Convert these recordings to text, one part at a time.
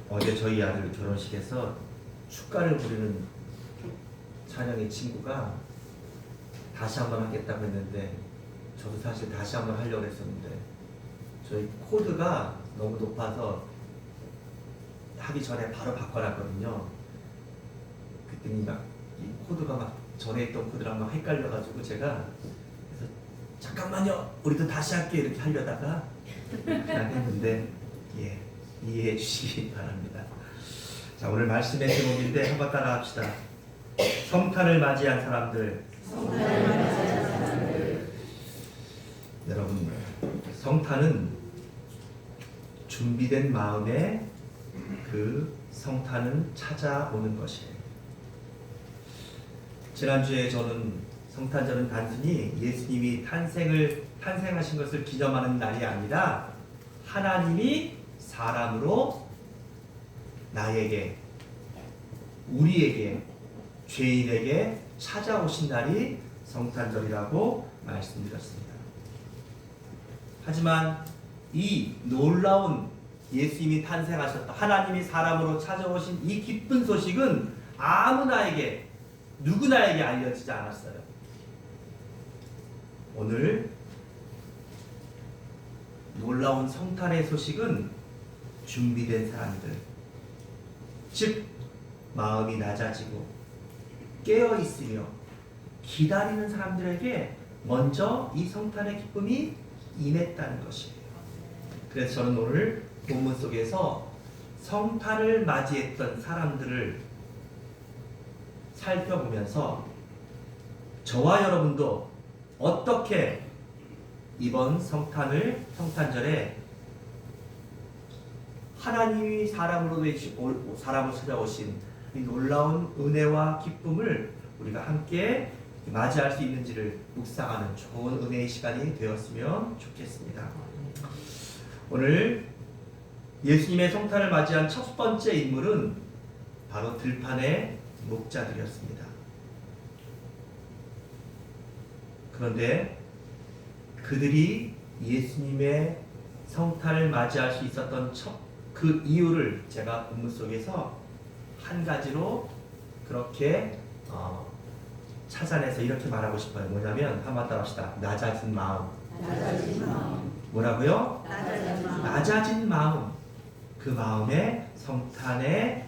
어제 저희 아들 결혼식에서 축가를 부르는 찬영의 친구가 다시 한번 하겠다고 했는데, 저도 사실 다시 한번 하려고 했었는데 저희 코드가 너무 높아서 하기 전에 바로 바꿔놨거든요. 그랬더니 막 이 코드가 막 전에 있던 코드랑 막 헷갈려가지고 제가 그래서 잠깐만요, 우리도 다시 할게 이렇게 하려다가 그냥 했는데, 예, 이해해 주시기 바랍니다. 자, 오늘 말씀의 제목인데 한번 따라 합시다. 성탄을 맞이한 사람들. 여러분, 성탄은 준비된 마음에 그 성탄은 찾아오는 것이에요. 지난주에 저는 성탄절은 단순히 예수님이 탄생하신 것을 기념하는 날이 아니라 하나님이 사람으로 나에게, 우리에게, 죄인에게 찾아오신 날이 성탄절이라고 말씀드렸습니다. 하지만 이 놀라운 예수님이 탄생하셨다, 하나님이 사람으로 찾아오신 이 기쁜 소식은 아무나에게, 누구나에게 알려지지 않았어요. 오늘 놀라운 성탄의 소식은 준비된 사람들, 즉 마음이 낮아지고 깨어있으며 기다리는 사람들에게 먼저 이 성탄의 기쁨이 임했다는 것이에요. 그래서 저는 오늘 본문 속에서 성탄을 맞이했던 사람들을 살펴보면서 저와 여러분도 어떻게 이번 성탄절에 하나님이 사람으로 찾아오신 이 놀라운 은혜와 기쁨을 우리가 함께 맞이할 수 있는지를 묵상하는 좋은 은혜의 시간이 되었으면 좋겠습니다. 오늘 예수님의 성탄을 맞이한 첫 번째 인물은 바로 들판의 목자들이었습니다. 그런데 그들이 예수님의 성탄을 맞이할 수 있었던 그 이유를 제가 본문 속에서 한 가지로 그렇게 찾아내서 이렇게 말하고 싶어요. 뭐냐면 한번 따라합시다. 낮아진 마음. 뭐라고요? 낮아진 마음. 그 마음에 성탄의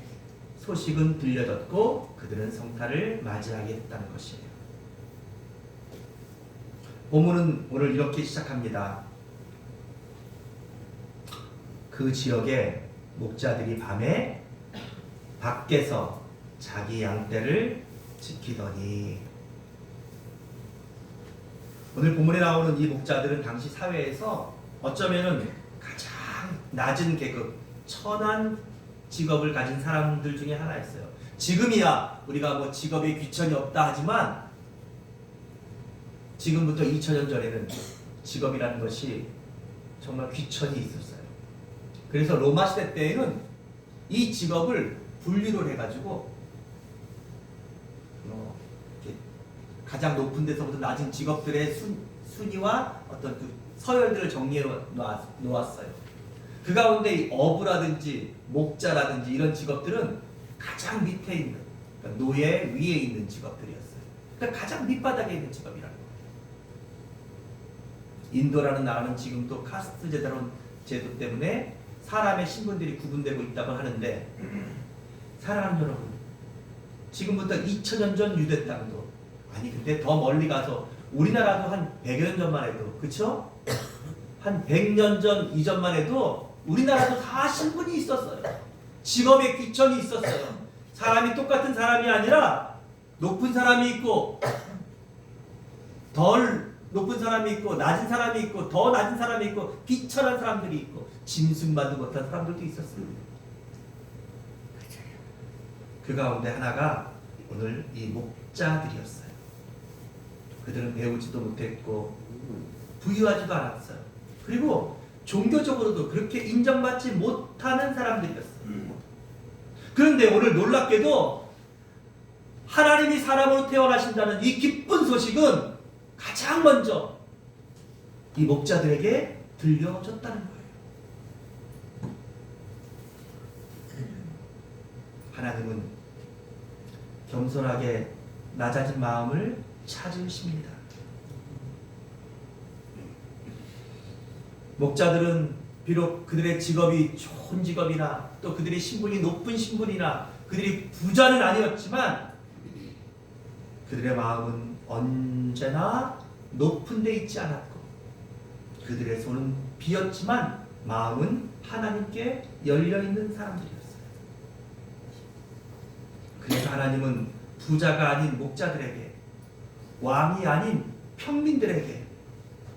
소식은 들려졌고 그들은 성탄을 맞이하겠다는 것이에요. 본문은 오늘 이렇게 시작합니다. 그 지역의 목자들이 밤에 밖에서 자기 양떼를 지키더니. 오늘 본문에 나오는 이 목자들은 당시 사회에서 어쩌면은 가장 낮은 계급, 천한 직업을 가진 사람들 중에 하나였어요. 지금이야 우리가 뭐 직업에 귀천이 없다 하지만 지금부터 2000년 전에는 직업이라는 것이 정말 귀천이 있었어요. 그래서 로마 시대 때에는 이 직업을 분리를 해가지고 가장 높은 데서부터 낮은 직업들의 순위와 어떤 그 서열들을 정리해 놓았어요. 그 가운데 이 어부라든지 목자라든지 이런 직업들은 가장 밑에 있는, 그러니까 노예 위에 있는 직업들이었어요. 그러니까 가장 밑바닥에 있는 직업이라는 거예요. 인도라는 나라는 지금도 카스트 제도 때문에 사람의 신분들이 구분되고 있다고 하는데, 사랑하는 여러분, 지금부터 2000년 전 유대 땅도, 아니 근데 더 멀리 가서 우리나라도 한 100여 년 전만 해도, 그쵸? 한 100년 전 이전만 해도 우리나라도 다 신분이 있었어요. 직업의 귀천이 있었어요. 사람이 똑같은 사람이 아니라 높은 사람이 있고 덜 높은 사람이 있고 낮은 사람이 있고 더 낮은 사람이 있고 비천한 사람들이 있고 짐승만도 못한 사람들도 있었어요. 그 가운데 하나가 오늘 이 목자들이었어요. 그들은 배우지도 못했고 부유하지도 않았어요. 그리고 종교적으로도 그렇게 인정받지 못하는 사람들이었어요. 그런데 오늘 놀랍게도 하나님이 사람으로 태어나신다는 이 기쁜 소식은 가장 먼저 이 목자들에게 들려졌다는 거예요. 하나님은 겸손하게 낮아진 마음을 찾으십니다. 목자들은 비록 그들의 직업이 좋은 직업이나 또 그들의 신분이 높은 신분이나 그들이 부자는 아니었지만 그들의 마음은 언제나 높은 데 있지 않았고 그들의 손은 비었지만 마음은 하나님께 열려있는 사람들이었어요. 그래서 하나님은 부자가 아닌 목자들에게, 왕이 아닌 평민들에게,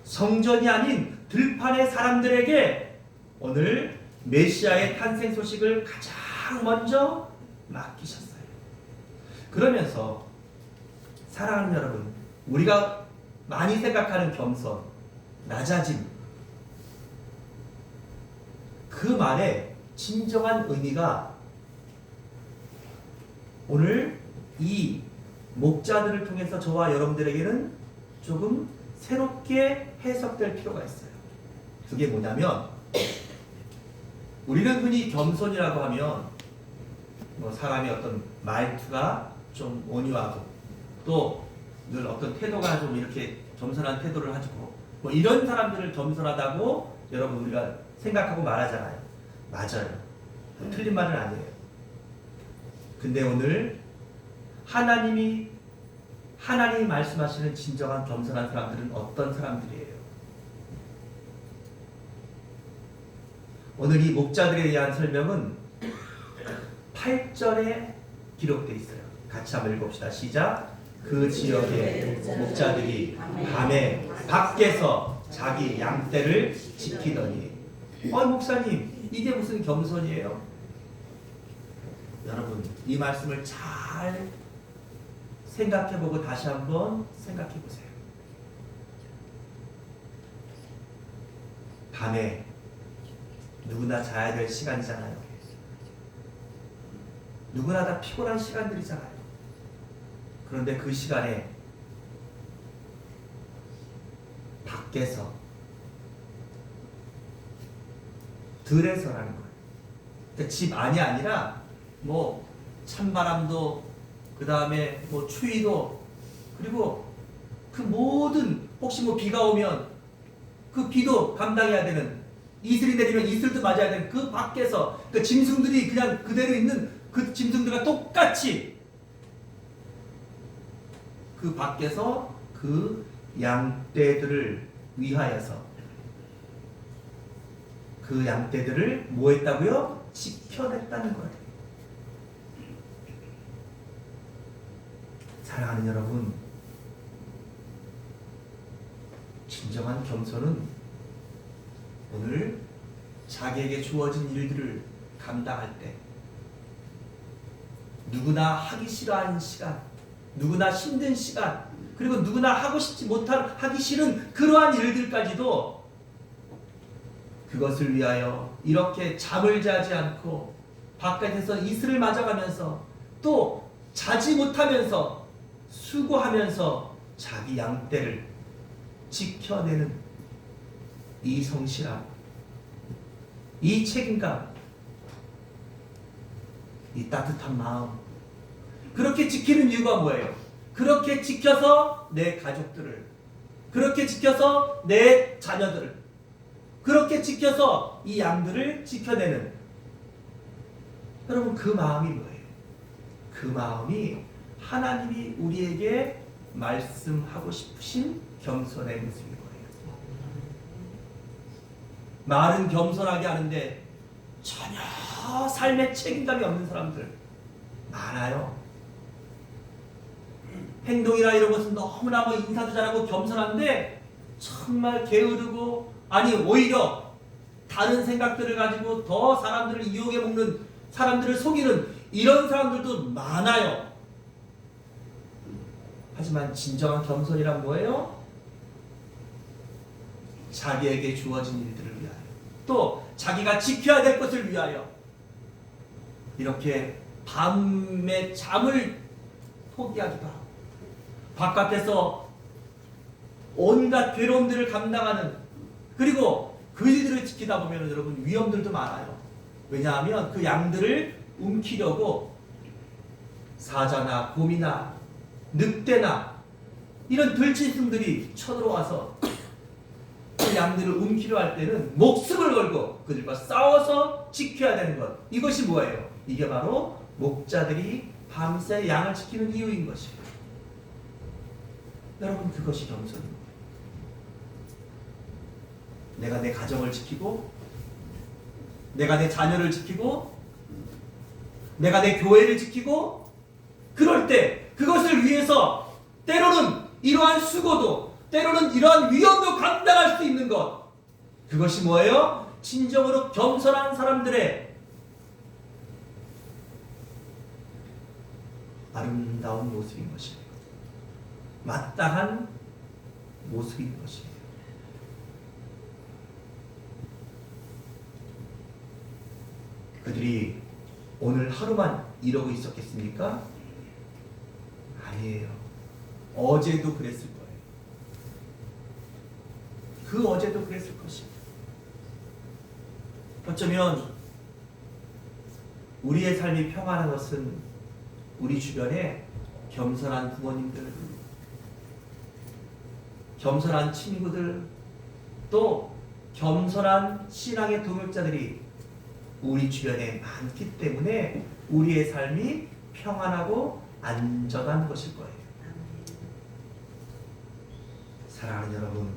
성전이 아닌 들판의 사람들에게 오늘 메시아의 탄생 소식을 가장 먼저 맡기셨어요. 그러면서 사랑하는 여러분, 우리가 많이 생각하는 겸손, 낮아짐, 그 말의 진정한 의미가 오늘 이 목자들을 통해서 저와 여러분들에게는 조금 새롭게 해석될 필요가 있어요. 그게 뭐냐면, 우리는 흔히 겸손이라고 하면 뭐 사람의 어떤 말투가 좀 온유하고 또 늘 어떤 태도가 좀 이렇게 겸손한 태도를 가지고 뭐 이런 사람들을 겸손하다고 여러분 우리가 생각하고 말하잖아요. 맞아요. 틀린 말은 아니에요. 근데 오늘 하나님이 말씀하시는 진정한 겸손한 사람들은 어떤 사람들이에요? 오늘 이 목자들에 대한 설명은 8절에 기록되어 있어요. 같이 한번 읽어봅시다. 시작. 그 지역의 목자들이 밤에 밖에서 자기 양떼를 지키더니. 목사님, 이게 무슨 겸손이에요? 여러분, 이 말씀을 잘 생각해보고 다시 한번 생각해보세요. 밤에 누구나 자야 될 시간이잖아요. 누구나 다 피곤한 시간들이잖아요. 그런데 그 시간에 밖에서, 들에서라는 거예요. 그러니까 집 안이 아니라 뭐 찬바람도, 그 다음에 뭐 추위도, 그리고 그 모든, 혹시 뭐 비가 오면 그 비도 감당해야 되는, 이슬이 내리면 이슬도 맞아야 되는 그 밖에서, 그 짐승들이 그냥 그대로 있는 그 짐승들과 똑같이 그 밖에서 그 양떼들을 위하여서 그 양떼들을 뭐 했다고요? 지켜냈다는 거예요. 사랑하는 여러분, 진정한 겸손은 오늘 자기에게 주어진 일들을 감당할 때 누구나 하기 싫어하는 시간, 누구나 힘든 시간, 그리고 누구나 하고 싶지 못한, 하기 싫은 그러한 일들까지도 그것을 위하여 이렇게 잠을 자지 않고 바깥에서 이슬을 맞아가면서 또 자지 못하면서 수고하면서 자기 양떼를 지켜내는 이 성실함, 이 책임감, 이 따뜻한 마음, 그렇게 지키는 이유가 뭐예요? 그렇게 지켜서 내 가족들을, 그렇게 지켜서 내 자녀들을, 그렇게 지켜서 이 양들을 지켜내는, 여러분 그 마음이 뭐예요? 그 마음이 하나님이 우리에게 말씀하고 싶으신 겸손의 모습인 거예요. 말은 겸손하게 하는데 전혀 삶의 책임감이 없는 사람들 많아요. 행동이나 이런 것은 너무나 뭐 인사도 잘하고 겸손한데 정말 게으르고, 아니 오히려 다른 생각들을 가지고 더 사람들을 이용해 먹는, 사람들을 속이는 이런 사람들도 많아요. 하지만 진정한 겸손이란 뭐예요? 자기에게 주어진 일들을 위하여, 또 자기가 지켜야 될 것을 위하여 이렇게 밤에 잠을 포기하기도 하고 바깥에서 온갖 괴로움들을 감당하는, 그리고 그 일들을 지키다 보면 여러분 위험들도 많아요. 왜냐하면 그 양들을 움키려고 사자나 곰이나 늑대나 이런 들짐승들이 쳐들어와서 그 양들을 움키려 할 때는 목숨을 걸고 그들과 싸워서 지켜야 되는 것. 이것이 뭐예요? 이게 바로 목자들이 밤새 양을 지키는 이유인 것이에요. 여러분, 그것이 겸손입니다. 내가 내 가정을 지키고, 내가 내 자녀를 지키고, 내가 내 교회를 지키고, 그럴 때 그것을 위해서 때로는 이러한 수고도, 때로는 이러한 위험도 감당할 수 있는 것. 그것이 뭐예요? 진정으로 겸손한 사람들의 아름다운 모습인 것이에요. 마땅한 모습인 것이에요. 그들이 오늘 하루만 이러고 있었겠습니까? 아니에요. 어제도 그랬을 거예요. 그 어제도 그랬을 것입니다. 어쩌면 우리의 삶이 평안한 것은 우리 주변에 겸손한 부모님들, 겸손한 친구들, 또 겸손한 신앙의 동역자들이 우리 주변에 많기 때문에 우리의 삶이 평안하고 안전한 것일 거예요. 사랑하는 여러분,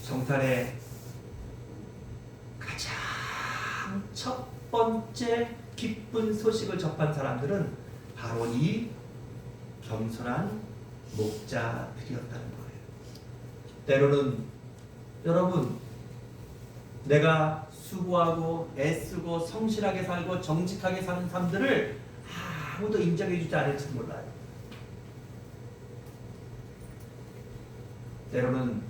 성탄의 가장 첫 번째 기쁜 소식을 접한 사람들은 바로 이 겸손한 목자들이었다는 거예요. 때로는 여러분, 내가 수고하고 애쓰고 성실하게 살고 정직하게 사는 사람들을 아무도 인정해 주지 않을지도 몰라요. 때로는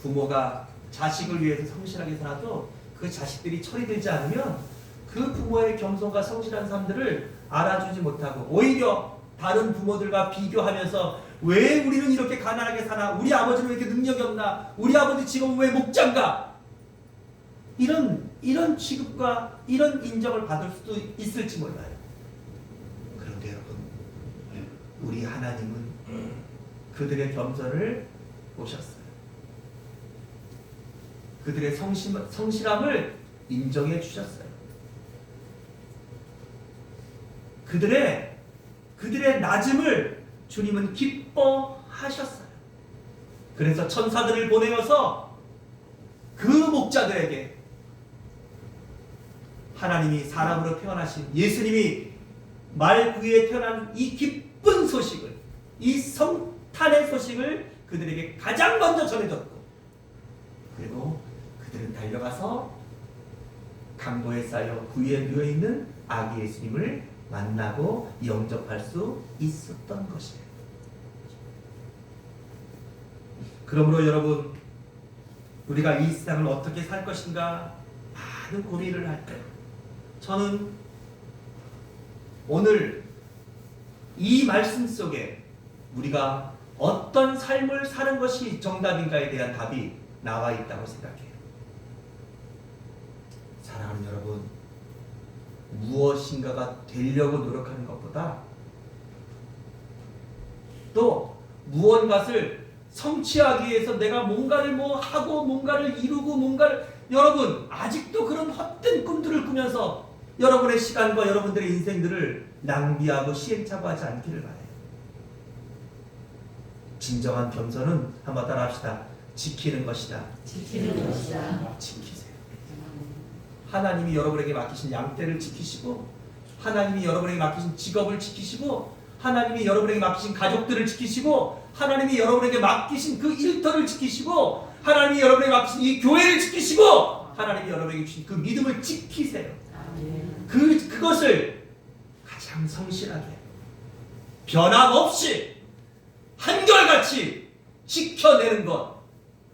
부모가 자식을 위해서 성실하게 살아도 그 자식들이 철이 들지 않으면 그 부모의 겸손과 성실한 사람들을 알아주지 못하고 오히려 다른 부모들과 비교하면서 왜 우리는 이렇게 가난하게 사나? 우리 아버지는 왜 이렇게 능력이 없나? 우리 아버지 직업은 왜 목자인가? 이런 취급과 이런 인정을 받을 수도 있을지 몰라요. 그런데 여러분, 우리 하나님은 그들의 겸손을 보셨어요. 그들의 성실함을 인정해 주셨어요. 그들의 낮음을 주님은 기뻐하셨어요. 그래서 천사들을 보내어서 그 목자들에게 하나님이 사람으로 태어나신 예수님이 말구에 태어난 이 기쁜 소식을, 이 성탄의 소식을 그들에게 가장 먼저 전해줬고, 그리고 그들은 달려가서 강보에 쌓여 구유에 누워 있는 아기 예수님을 만나고 영접할 수 있었던 것이에요. 그러므로 여러분, 우리가 이 세상을 어떻게 살 것인가 많은 고민을 할 때, 저는 오늘 이 말씀 속에 우리가 어떤 삶을 사는 것이 정답인가에 대한 답이 나와 있다고 생각해요. 사랑하는 여러분, 무엇인가가 되려고 노력하는 것보다 또 무언가를 성취하기 위해서 내가 뭔가를 하고 뭔가를 이루고 뭔가를, 여러분 아직도 그런 헛된 꿈들을 꾸면서 여러분의 시간과 여러분들의 인생들을 낭비하고 시행착오하지 않기를 바라요. 진정한 겸손은 한번 따라 합시다. 지키는 것이다. 지키는 것이다. 지키세요. 하나님이 여러분에게 맡기신 양떼를 지키시고, 하나님이 여러분에게 맡기신 직업을 지키시고, 하나님이 여러분에게 맡기신 가족들을 지키시고, 하나님이 여러분에게 맡기신 그 일터를 지키시고, 하나님이 여러분에게 맡기신 이 교회를 지키시고, 하나님이 여러분에게 주신 그 믿음을 지키세요. 그것을 가장 성실하게 변함없이 한결같이 지켜내는 것,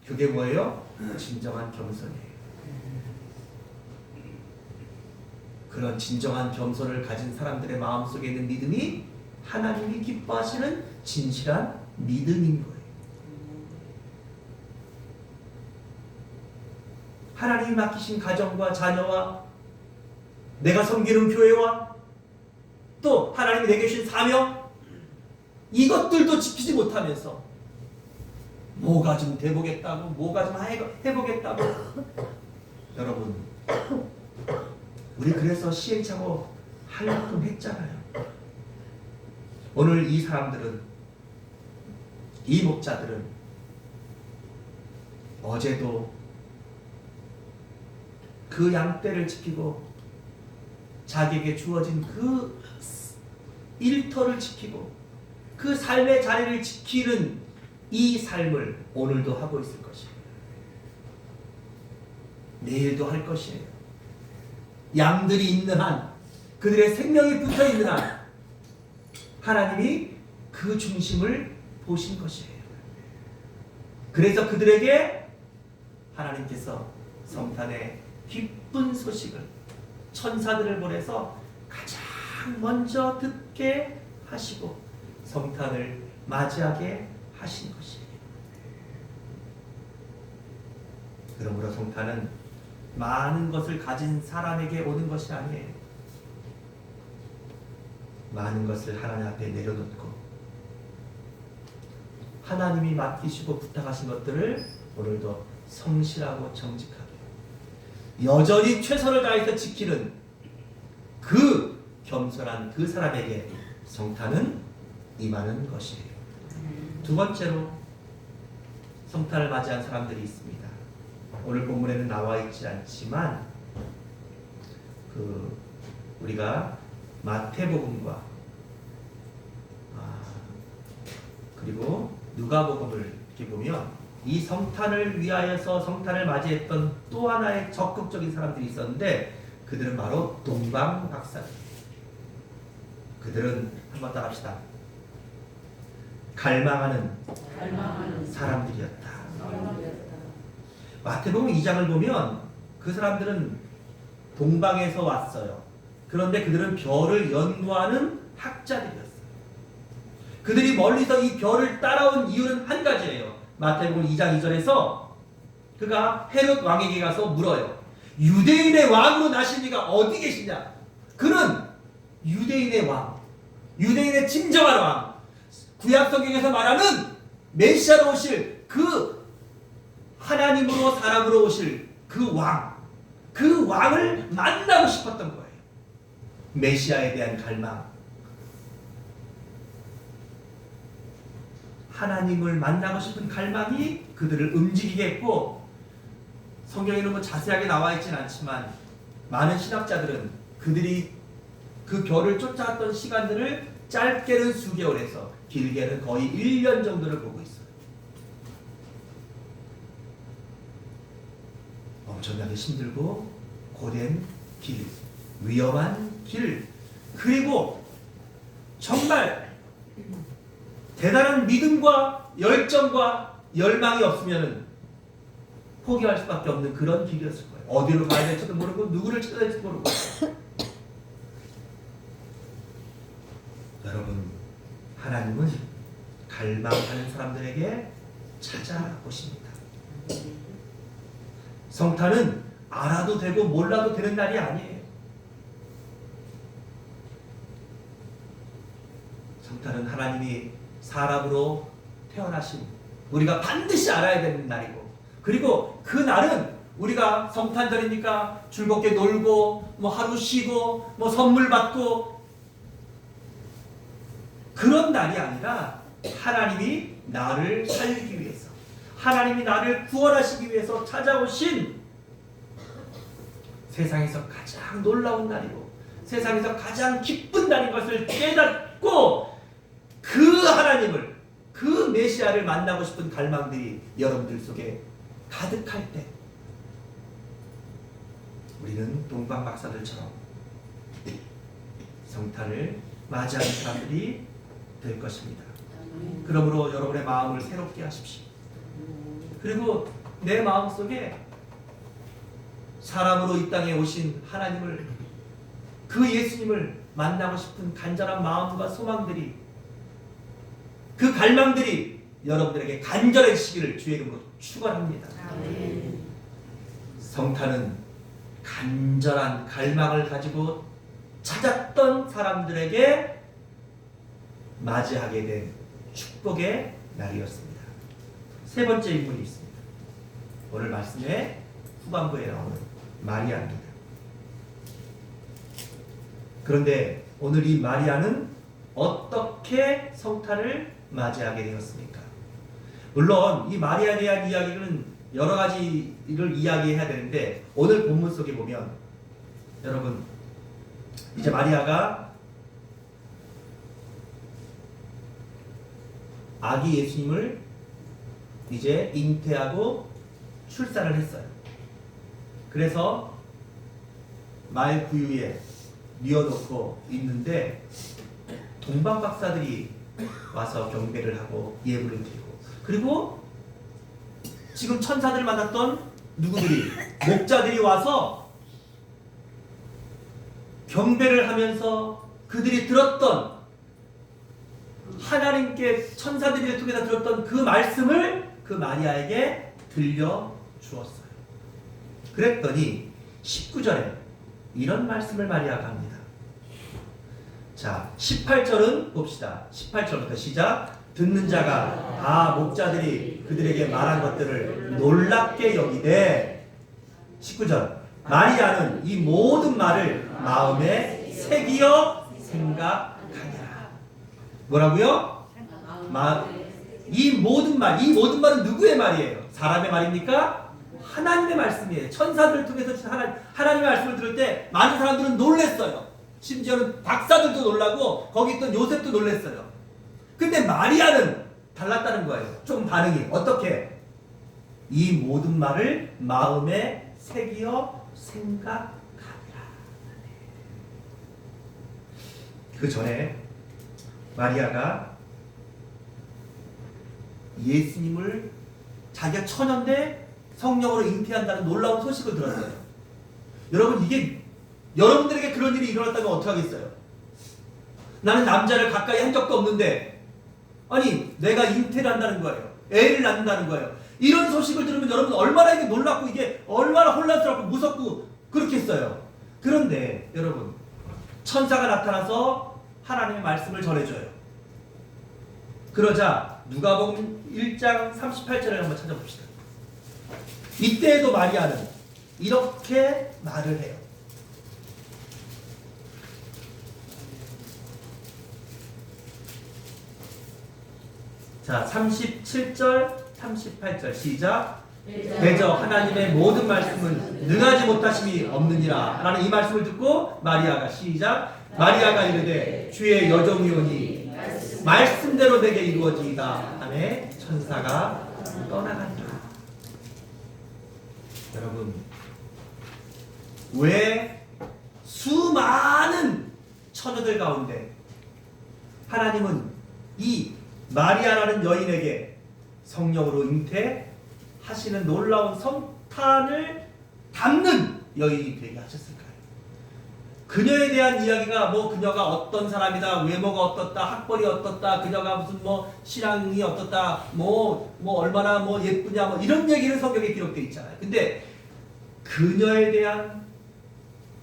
그게 뭐예요? 진정한 겸손이에요. 그런 진정한 겸손을 가진 사람들의 마음속에 있는 믿음이 하나님이 기뻐하시는 진실한 믿음인 거예요. 하나님이 맡기신 가정과 자녀와 내가 섬기는 교회와 또 하나님이 내게 주신 사명, 이것들도 지키지 못하면서 뭐가 좀 돼보겠다고, 뭐가 좀 해보겠다고. 여러분, 우리 그래서 시행착오 할 만큼 했잖아요. 오늘 이 사람들은, 이 목자들은 어제도 그 양떼를 지키고 자기에게 주어진 그 일터를 지키고 그 삶의 자리를 지키는 이 삶을 오늘도 하고 있을 것이에요. 내일도 할 것이에요. 양들이 있는 한, 그들의 생명이 붙어 있는 한, 하나님이 그 중심을 보신 것이에요. 그래서 그들에게 하나님께서 성탄의 기쁜 소식을, 천사들을 보내서 가장 먼저 듣게 하시고 성탄을 맞이하게 하신 것이에요. 그러므로 성탄은 많은 것을 가진 사람에게 오는 것이 아니에요. 많은 것을 하나님 앞에 내려놓고 하나님이 맡기시고 부탁하신 것들을 오늘도 성실하고 정직하게 여전히 최선을 다해서 지키는 그 겸손한 그 사람에게 성탄은 임하는 것이에요. 두 번째로 성탄을 맞이한 사람들이 있습니다. 오늘 본문에는 나와 있지 않지만 우리가 마태복음과 그리고 누가복음을 이렇게 보면 이 성탄을 위하여서 성탄을 맞이했던 또 하나의 적극적인 사람들이 있었는데 그들은 바로 동방박사들. 그들은 한번 따라합시다. 갈망하는 사람들이었다. 마태복음 2장을 보면 그 사람들은 동방에서 왔어요. 그런데 그들은 별을 연구하는 학자들이었어요. 그들이 멀리서 이 별을 따라온 이유는 한 가지예요. 마태복음 2장 2절에서 그가 헤롯 왕에게 가서 물어요. 유대인의 왕으로 나신 이가 어디 계시냐? 그는 유대인의 왕, 유대인의 진정한 왕, 구약 성경에서 말하는 메시아로 오실 그 하나님으로 사람으로 오실 그 왕, 그 왕을 만나고 싶었던 거예요. 메시아에 대한 갈망, 하나님을 만나고 싶은 갈망이 그들을 움직이게 했고, 성경에는 뭐 자세하게 나와 있지는 않지만 많은 신학자들은 그들이 그 별을 쫓아왔던 시간들을 짧게는 수개월에서 길게는 거의 1년 정도를 보고 있어요. 엄청나게 힘들고 고된 길, 위험한 길, 그리고 정말 대단한 믿음과 열정과 열망이 없으면 포기할 수밖에 없는 그런 길이었을 거예요. 어디로 가야 될지도 모르고 누구를 찾아야 될지도 모르고. 여러분, 하나님은 갈망하는 사람들에게 찾아오십니다. 성탄은 알아도 되고 몰라도 되는 날이 아니에요. 성탄은 하나님이 사람으로 태어나신, 우리가 반드시 알아야 되는 날이고, 그리고 그 날은 우리가 성탄절이니까 즐겁게 놀고 뭐 하루 쉬고 뭐 선물 받고 그런 날이 아니라 하나님이 나를 살리기 위해서, 하나님이 나를 구원하시기 위해서 찾아오신 세상에서 가장 놀라운 날이고 세상에서 가장 기쁜 날인 것을 깨닫고 그 하나님을, 그 메시아를 만나고 싶은 갈망들이 여러분들 속에 가득할 때 우리는 동방박사들처럼 성탄을 맞이하는 사람들이 될 것입니다. 그러므로 여러분의 마음을 새롭게 하십시오. 그리고 내 마음속에 사람으로 이 땅에 오신 하나님을, 그 예수님을 만나고 싶은 간절한 마음과 소망들이, 그 갈망들이 여러분들에게 간절해지시기를 주의 이름으로 축원합니다. 성탄은 간절한 갈망을 가지고 찾았던 사람들에게 맞이하게 된 축복의 날이었습니다. 세 번째 인물이 있습니다. 오늘 말씀의 후반부에 나오는 마리아입니다. 그런데 오늘 이 마리아는 어떻게 성탄을 맞이하게 되었습니까? 물론 이 마리아에 대한 이야기는 여러 가지를 이야기해야 되는데 오늘 본문 속에 보면 여러분 이제 마리아가 아기 예수님을 이제 잉태하고 출산을 했어요. 그래서 말 구유에 뉘어놓고 있는데 동방 박사들이 와서 경배를 하고 예물을 드리고 그리고 지금 천사들 만났던 누구들이 목자들이 와서 경배를 하면서 그들이 들었던 하나님께 천사들을 통해서 들었던 그 말씀을 그 마리아에게 들려 주었어요. 그랬더니 19절에 이런 말씀을 마리아가 합니다. 자, 18절은 봅시다. 18절부터 시작. 듣는 자가 다 목자들이 그들에게 말한 것들을 놀랍게 여기되 19절 마리아는 이 모든 말을 마음에 새기어 생각하니라. 뭐라고요? 이 모든 말은 누구의 말이에요? 사람의 말입니까? 하나님의 말씀이에요. 천사들을 통해서 하나님의 말씀을 들을 때 많은 사람들은 놀랬어요. 심지어는 박사들도 놀라고 거기 있던 요셉도 놀랬어요. 근데 마리아는 달랐다는 거예요. 좀 반응이 어떻게? 이 모든 말을 마음에 새기어 생각하니라. 그 전에 마리아가 예수님을 자기가 처녀인데 성령으로 잉태한다는 놀라운 소식을 들었어요. 여러분 이게 여러분들에게 그런 일이 일어났다면 어떻게 하겠어요? 나는 남자를 가까이 한 적도 없는데 아니 내가 잉태를 한다는 거예요. 애를 낳는다는 거예요. 이런 소식을 들으면 여러분 얼마나 이게 놀랍고 이게 얼마나 혼란스럽고 무섭고 그렇겠어요. 그런데 여러분 천사가 나타나서 하나님의 말씀을 전해줘요. 그러자 누가복음 1장 38절을 한번 찾아봅시다. 이때에도 마리아는 이렇게 말을 해요. 자, 37절, 38절 시작. 대저 하나님의 모든 말씀은 능하지 못하심이 없느니라 라는 이 말씀을 듣고 마리아가 시작. 마리아가 이르되 주의 여종이오니 말씀대로 내게 이루어지이다 하매 천사가 떠나가니라. 여러분 왜 수많은 처녀들 가운데 하나님은 이 마리아라는 여인에게 성령으로 잉태하시는 놀라운 성탄을 담는 여인이 되게 하셨을까요? 그녀에 대한 이야기가 뭐 그녀가 어떤 사람이다, 외모가 어떻다, 학벌이 어떻다, 그녀가 무슨 뭐 신앙이 어떻다, 뭐 얼마나 뭐 예쁘냐, 뭐 이런 얘기는 성경에 기록되어 있잖아요. 근데 그녀에 대한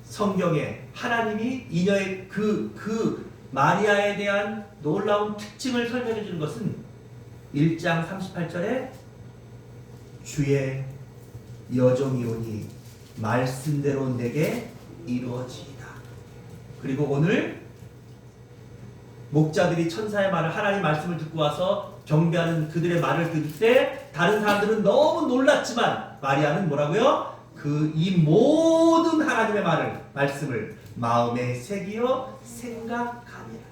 성경에 하나님이 이녀의 그 마리아에 대한 놀라운 특징을 설명해 주는 것은 1장 38절에 주의 여종이오니 말씀대로 내게 이루어지이다. 그리고 오늘 목자들이 천사의 말을 하나님 말씀을 듣고 와서 경배하는 그들의 말을 들을 때 다른 사람들은 너무 놀랐지만 마리아는 뭐라고요? 이 모든 하나님의 말씀을 마음에 새기어 생각하니라.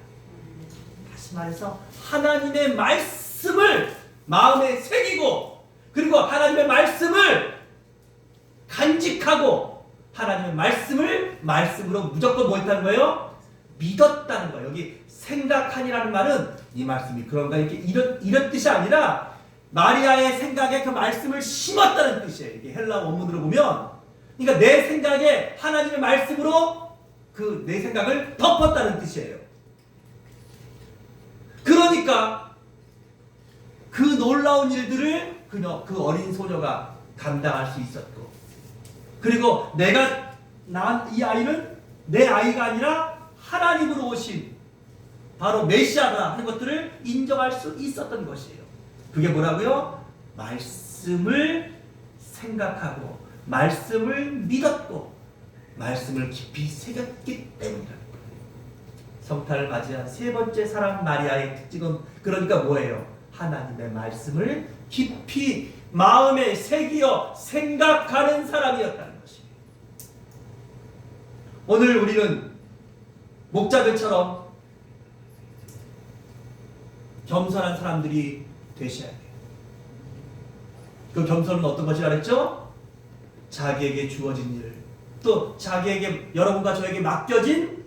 다시 말해서 하나님의 말씀을 마음에 새기고 그리고 하나님의 말씀을 간직하고 하나님의 말씀으로 무조건 뭐 했다는 거예요? 믿었다는 거예요. 여기 생각하니라는 말은 이 말씀이 그런가 이런 뜻이 아니라 마리아의 생각에 그 말씀을 심었다는 뜻이에요. 이게 헬라 원문으로 보면 그러니까 내 생각에 하나님의 말씀으로 내 생각을 덮었다는 뜻이에요. 그러니까 그 놀라운 일들을 그 어린 소녀가 감당할 수 있었고 그리고 내가 낳은 이 아이는 내 아이가 아니라 하나님으로 오신 바로 메시아다 하는 것들을 인정할 수 있었던 것이에요. 그게 뭐라고요? 말씀을 생각하고 말씀을 믿었고 말씀을 깊이 새겼기 때문이라는 거예요. 성탄을 맞이한 세 번째 사람 마리아의 특징은 그러니까 뭐예요? 하나님의 말씀을 깊이 마음에 새기어 생각하는 사람이었다는 것이에요. 오늘 우리는 목자들처럼 겸손한 사람들이 되셔야 돼요. 그 겸손은 어떤 것이라 그랬죠? 자기에게 주어진 일, 또 자기에게 여러분과 저에게 맡겨진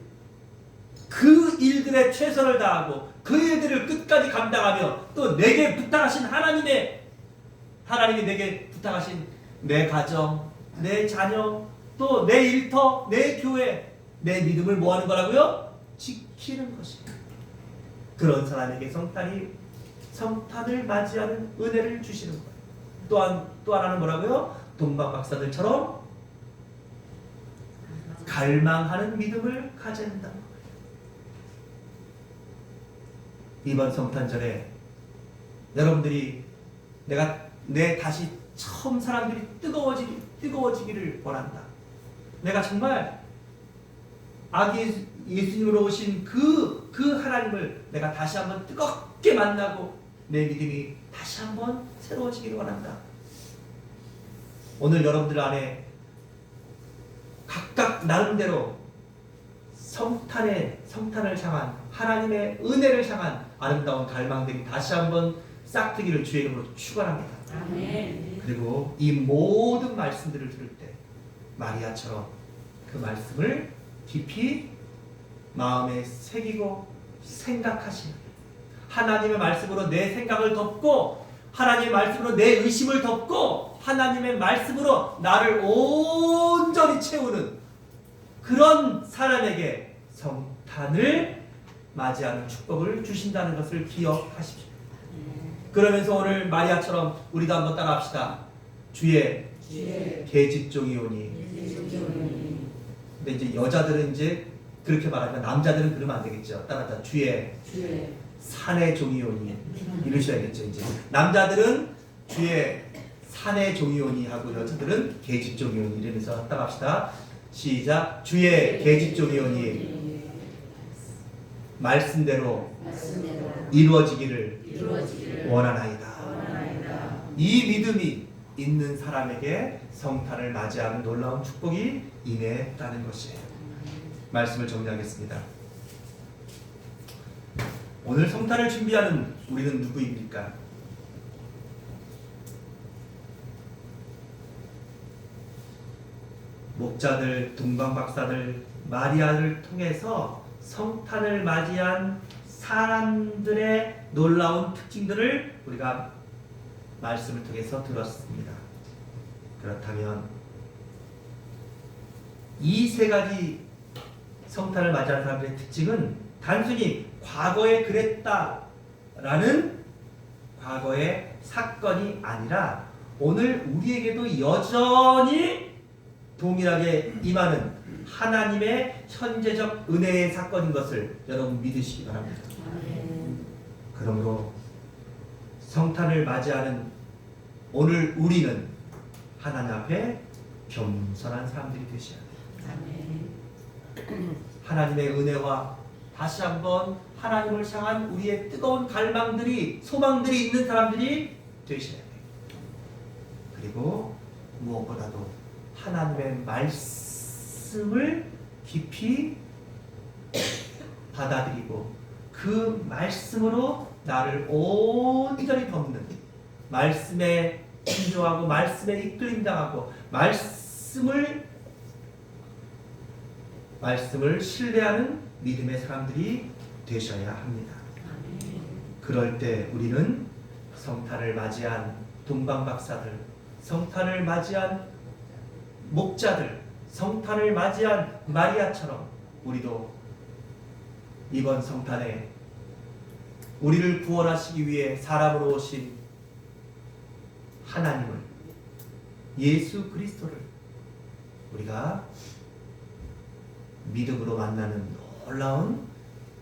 그 일들에 최선을 다하고 그 일들을 끝까지 감당하며 또 내게 부탁하신 하나님이 내게 부탁하신 내 가정, 내 자녀, 또 내 일터, 내 교회, 내 믿음을 뭐 하는 거라고요? 지키는 것이에요. 그런 사람에게 성탄을 맞이하는 은혜를 주시는 거예요. 또 하나는 뭐라고요? 동방 박사들처럼 갈망하는 믿음을 가져야 된다는 거예요. 이번 성탄절에 여러분들이 내 다시 처음 사람들이 뜨거워지기를 원한다. 내가 정말 아기 예수님으로 오신 그 하나님을 내가 다시 한번 뜨겁게 만나고 내 믿음이 다시 한번 새로워지기를 원한다. 오늘 여러분들 안에 각각 나름대로 성탄을 향한 하나님의 은혜를 향한 아름다운 갈망들이 다시 한번 싹트기를 주의 이름으로 축원합니다. 아멘. 그리고 이 모든 말씀들을 들을 때 마리아처럼 그 말씀을 깊이 마음에 새기고 생각하시는 하나님의 말씀으로 내 생각을 덮고 하나님의 말씀으로 내 의심을 덮고 하나님의 말씀으로 나를 온전히 채우는 그런 사람에게 성탄을 맞이하는 축복을 주신다는 것을 기억하십시오. 그러면서 오늘 마리아처럼 우리도 한번 따라합시다. 주의 계집종이오니. 근데 이제 여자들은 이제 그렇게 말하면 남자들은 그러면 안 되겠죠. 따라합시다. 주의 산의 종이오니 이러셔야겠죠. 이제 남자들은 주의 산의 종이오니 하고 여자들은 계집종이오니 이러면서 따라합시다. 시작. 주의 계집종이오니 말씀대로 이루어지기를 원하나이다. 이 믿음이 있는 사람에게 성탄을 맞이하는 놀라운 축복이 임했다는 것이에요. 말씀을 정리하겠습니다. 오늘 성탄을 준비하는 우리는 누구입니까? 목자들, 동방박사들, 마리아를 통해서 성탄을 맞이한 사람들의 놀라운 특징들을 우리가 말씀을 통해서 들었습니다. 그렇다면 이 세 가지 성탄을 맞이한 사람들의 특징은 단순히 과거에 그랬다라는 과거의 사건이 아니라 오늘 우리에게도 여전히 동일하게 임하는 하나님의 현재적 은혜의 사건인 것을 여러분 믿으시기 바랍니다. 그러므로 성탄을 맞이하는 오늘 우리는 하나님 앞에 겸손한 사람들이 되셔야 돼요. 하나님의 은혜와 다시 한번 하나님을 향한 우리의 뜨거운 갈망들이 소망들이 있는 사람들이 되셔야 돼요. 그리고 무엇보다도 하나님의 말씀을 깊이 받아들이고 그 말씀으로 나를 온전히 덮는 말씀에 순종하고 말씀에 이끌림당하고 말씀을 신뢰하는 믿음의 사람들이 되셔야 합니다. 그럴 때 우리는 성탄을 맞이한 동방박사들, 성탄을 맞이한 목자들, 성탄을 맞이한 마리아처럼 우리도 이번 성탄에 우리를 구원하시기 위해 사람으로 오신 하나님을, 예수 그리스도를 우리가 믿음으로 만나는 놀라운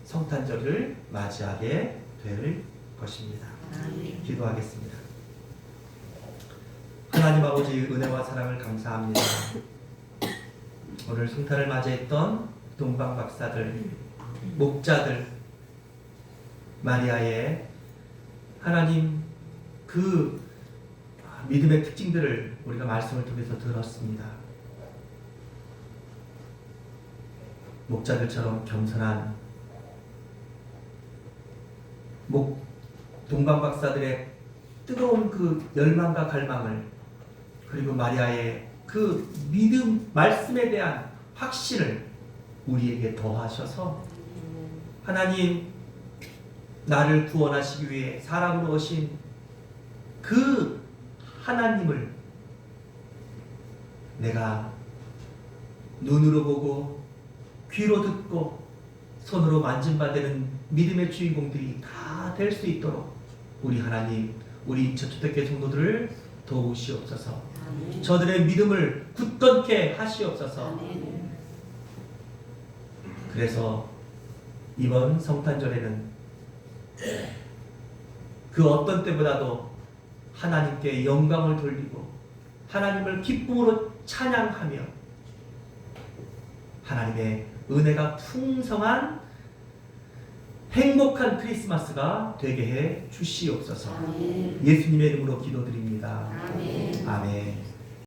성탄절을 맞이하게 될 것입니다. 기도하겠습니다. 하나님 아버지 은혜와 사랑을 감사합니다. 오늘 성탄을 맞이했던 동방박사들, 목자들, 마리아의 하나님 그 믿음의 특징들을 우리가 말씀을 통해서 들었습니다. 목자들처럼 겸손한 동방박사들의 뜨거운 그 열망과 갈망을, 그리고 마리아의 그 믿음, 말씀에 대한 확신을 우리에게 더하셔서 하나님 나를 구원하시기 위해 사람으로 오신 그 하나님을 내가 눈으로 보고 귀로 듣고 손으로 만진받는 믿음의 주인공들이 다 될 수 있도록 우리 하나님, 우리 저초대교회 성도들을 도우시옵소서. 저들의 믿음을 굳건케 하시옵소서. 그래서 이번 성탄절에는 그 어떤 때보다도 하나님께 영광을 돌리고 하나님을 기쁨으로 찬양하며 하나님의 은혜가 풍성한 행복한 크리스마스가 되게 해 주시옵소서. 예수님의 이름으로 기도드립니다. 아멘.